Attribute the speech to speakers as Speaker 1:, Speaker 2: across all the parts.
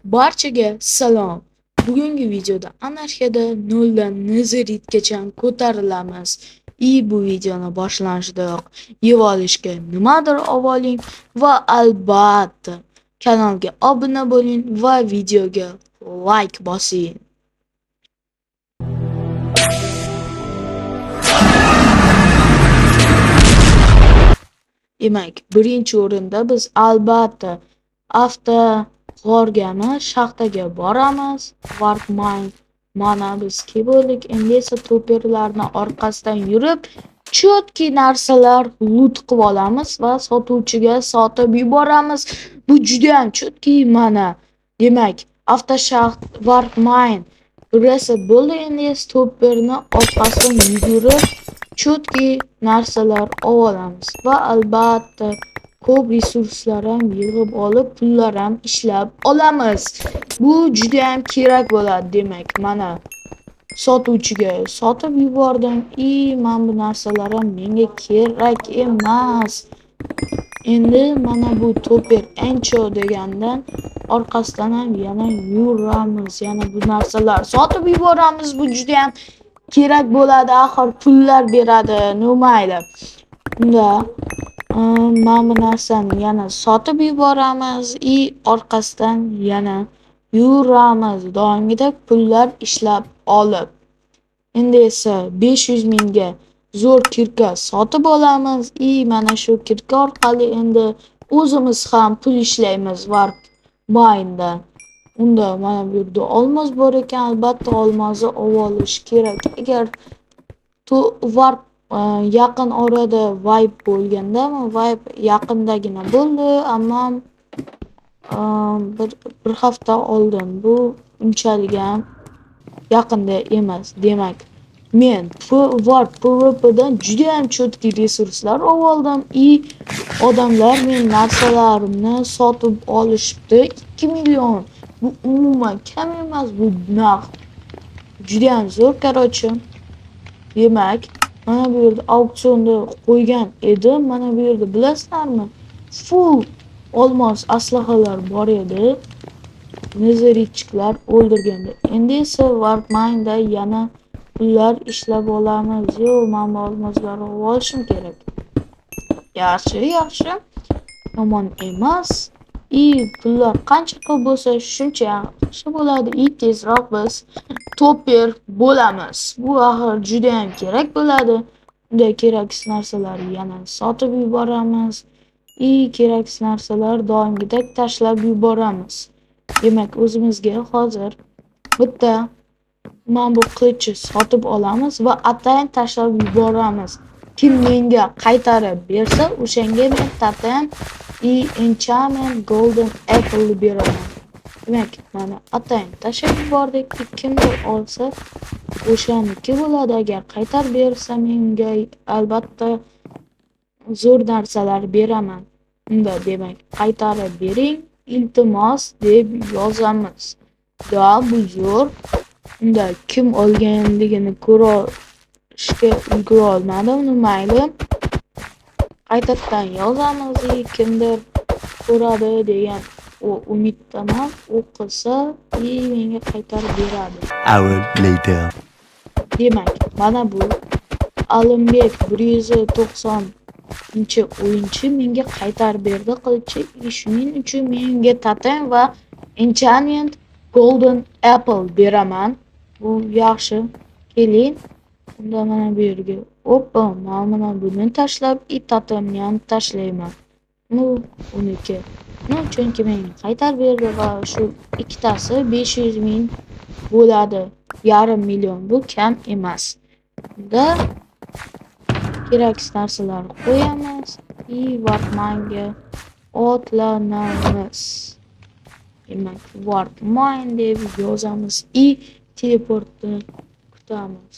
Speaker 1: Barchaga salom. Bugungi videoda anarxiyada noldan nezeritgacha ko'tarilamiz. Bu videoni boshlanishidayoq yeb olishga nimadir oling va albatta kanalga obuna bo'ling va videoga like bosing. Demak, birinchi o'rinda biz albatta avtog'orgami shaxtaga boramiz. Warpmine mana biz keldik. Endi esa to'perlarni orqasidan yurib, chotki narsalar loot qilib olamiz va sotuvchiga sotib yuboramiz. Bu juda ham chotki mana. Demak, avtoshaxt Warpmine burasi bo'ldi. Endi esa to'perni orqasidan yugurib chotki narsalar olamiz va albatta ko'p resurslar ham yig'ib olib, pullar ham ishlab olamiz. Bu juda ham kerak bo'ladi. Demak, mana sotuvchiga sotib yubordim. Mana bu narsalar ham menga kerak emas. Endi mana bu to'per encho degandan orqasidan ham yana yuramiz. Yana bu narsalar sotib yuboramiz. Bu juda ham kerak bo'ladi, axir pullar beradi, mayli. Unda mana bu narsani yana sotib yuboramiz, orqasidan yana yuramiz. Davomida pullar ishlab olib. Endi esa 500 mingga zo'r kirka sotib olamiz. Mana shu kirka orqali endi o'zimiz ham pul ishlaymiz Warpmine'dan. Unda mana bu yerda olmos bor ekan, albatta olmozni olish kerak. Agar Warp yaqin orada vibe bo'lganda, vibe yaqindagina bo'ldi, ammo bir hafta oldin. Bu unchalik ham yaqinda emas. Demak, men Warp PvP'dan juda ham chotki resurslar oldim. Odamlar men narsalarimni sotib olishibdi. 2 million. Bu umuman kam emas, bu narx. Juda ham zo'r, qarochi. Demak, mana bu yerda auksionda qo'ygan edim. Mana bu yerda bilasizlarmi? Full olmos aslahalar bor edi. Nezeritchiklar o'ldirganda. Endi esa Warpmine'da yana pullar ishlab olamiz. Men olmoslarni olishim kerak. Yaxshi. Yomon emas. Pullar qancha ko'p bo'lsa, shuncha yaxshi bo'ladi. Tezroq biz to'per bo'lamiz. Bu axir juda ham kerak bo'ladi. Unda keraksiz narsalarni yana sotib yuboramiz. Keraksiz narsalar doimgidek tashlab yuboramiz. Demak, o'zimizga hozir bitta mana bu qilichni sotib olamiz va atayin tashlab yuboramiz. Kim menga qaytarib bersa, o'shanga men tatam enchantment golden apple beraman. Demak, mana atayin tashlab yubordik. Kimdir olsa, o'shaniki bo'ladi. Agar qaytarib bersa, menga albatta zo'r narsalar beraman. Unda demak, qaytarib bering, iltimos deb yozamiz. Bu zo'r. Unda kim olganligini ko'rishga ulgura olmadim, mayli. Qaytadan yozamiz, kimdir ko'radi degan umiddaman. O'qisa, menga qaytarib beradi.
Speaker 2: Hour later.
Speaker 1: Demak, mana bu Alimbek 190-o'yinchi menga qaytarib berdi qilichni. Shuning uchun menga tatam va enchantment golden apple beraman. Bu yaxshi. Keling. Unda mana bu yerga mana buni tashlab, tatamni ham tashlayman. Uniki. Chunki menga qaytarib berdi va shu ikkitasi 500 ming bo'ladi. Yarim million, bu kam emas. Unda keraksiz narsalarni qo'yamiz. Warpmine'ga otlanamiz. Demak, Warpmine deb yozamiz. Teleportni kutamiz.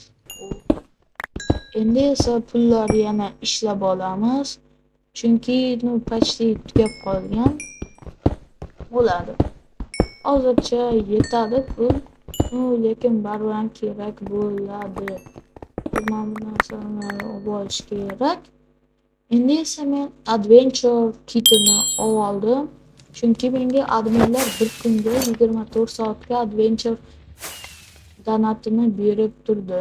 Speaker 1: Endi esa pullar yana ishlab olamiz. Chunki почти tugab qolgan bo'ladi. Hozircha yetadi pul. Lekin baribir ham kerak bo'ladi. Mana bu narsalarni olish kerak. Endi esa men adventure kitini oldim. Chunki menga adminlar bir kunga 24 soatga adventure donatini berib turdi.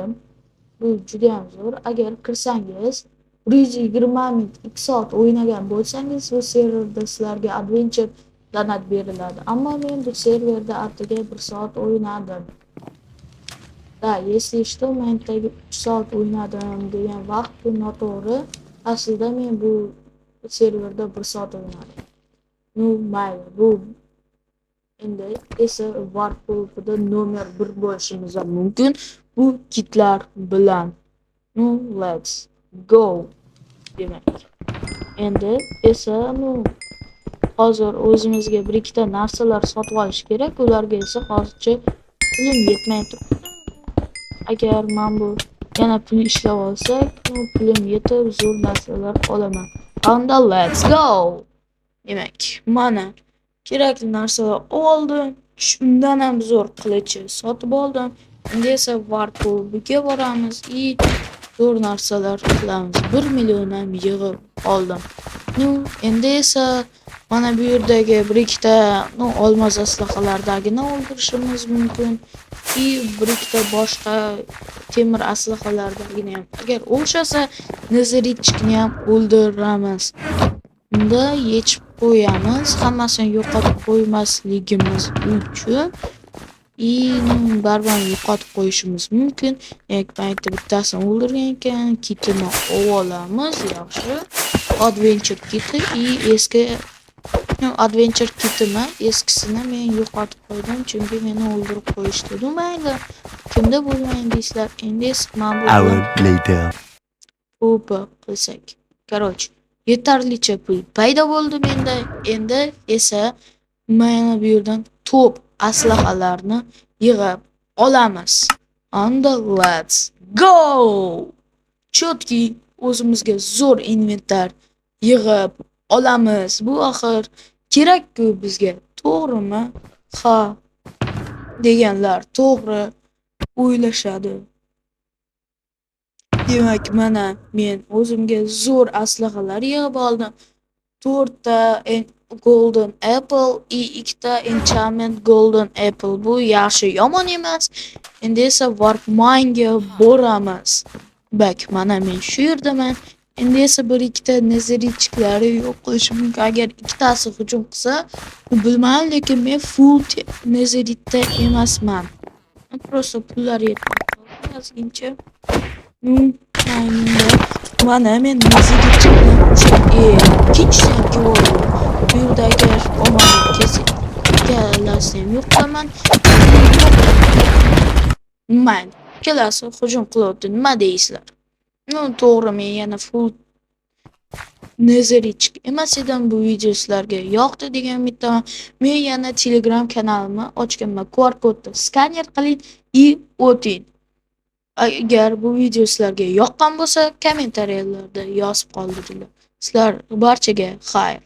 Speaker 1: Bu juda ham zo'r. Agar kirsangiz 120 minut 2 soat o'ynagan bo'lsangiz, bu serverda sizlarga adventure donat beriladi. Ammo men bu serverda atigi 1 soat o'ynadim. Da, если что, men 3 soat o'ynadim degan vaqt bu noto'g'ri. Aslida men bu serverda 1 soat o'ynadim. Ну, mayli, bu endi esa Warp'da nomer 1 bo'lishimiz ham mumkin bu kitlar bilan. Ну, let's go demak. Endi esa hozir o'zimizga bir ikkita narsalar sotib olish kerak. Ularga esa hozircha pulim yetmay turibdi. Agar men bu yana pul ishlab olsak, pulim yetib zo'r narsalar olaman. Unda let's go. Demak, mana kerakli narsalar oldim. Shundan ham zo'r qilichni sotib oldim. Endi esa Warp'ga boramiz zo'r narsalar qilamiz. 1 million ham yig'ib oldim. Endi esa mana bu yerdagi bir ikkita olmos aslahalardagini o'ldirishimiz mumkin. Bir ikkita boshqa temir aslahalardagini ham. Agar o'xshasa, nazarichkni ham o'ldiramiz. Unda yechib qo'yamiz. Hammasini yo'qotib qo'ymasligimiz uchun baribir yo'qotib qo'yishimiz mumkin. Paytda bittasini o'ldirgan ekan, kitini olamiz, yaxshi. Adventure kiti eski adventure kitimi eskisini men yo'qotib qo'ydim, chunki meni o'ldirib qo'yishdi. Mayli, kimda bo'lmayin deysizlar. Endi men bu qilsak. Короче, yetarlicha pul paydo bo'ldi menda. Endi esa mana bu yerdan top aslahalarni yig'ib olamiz. Unda let's go. Chotki o'zimizga zo'r inventar yig'ib olamiz. Bu axir kerak-ku bizga, to'g'rimi? Ha deganlar to'g'ri o'ylashadi. Demak, mana men o'zimga zo'r aslahalar yig'ib oldim. 4 ta golden apple, 2 ta enchantment golden apple. Bu yaxshi, yomon emas. Endi esa warp mine'ga boramiz. Bak, mana men shu yerdaman. Endi esa bir ikkita nazarichklari yo'q qilish mumkin. Agar ikkitasi hujum qilsa, bilmayman, lekin men full nazaritda emasman. Просто pullar yetmayapti yozgincha. Mana men nazarichka bilan ikkinchisiga oldim. Bu yerda agar omonlik kelsa, ikkalasini yo'q qilaman. Mayli, ikkalasi hujum qilyapti. Nima deysizlar? To'g'ri, men yana full nazarichka emas edim. Bu video sizlarga yoqdi degan umiddaman. Men yana Telegram kanalimni ochganman. QR kodni skaner qiling o'ting. Agar bu video sizlarga yoqqan bo'lsa, kommentariyalarda yozib qoldiringlar. Sizlar barchaga xayr.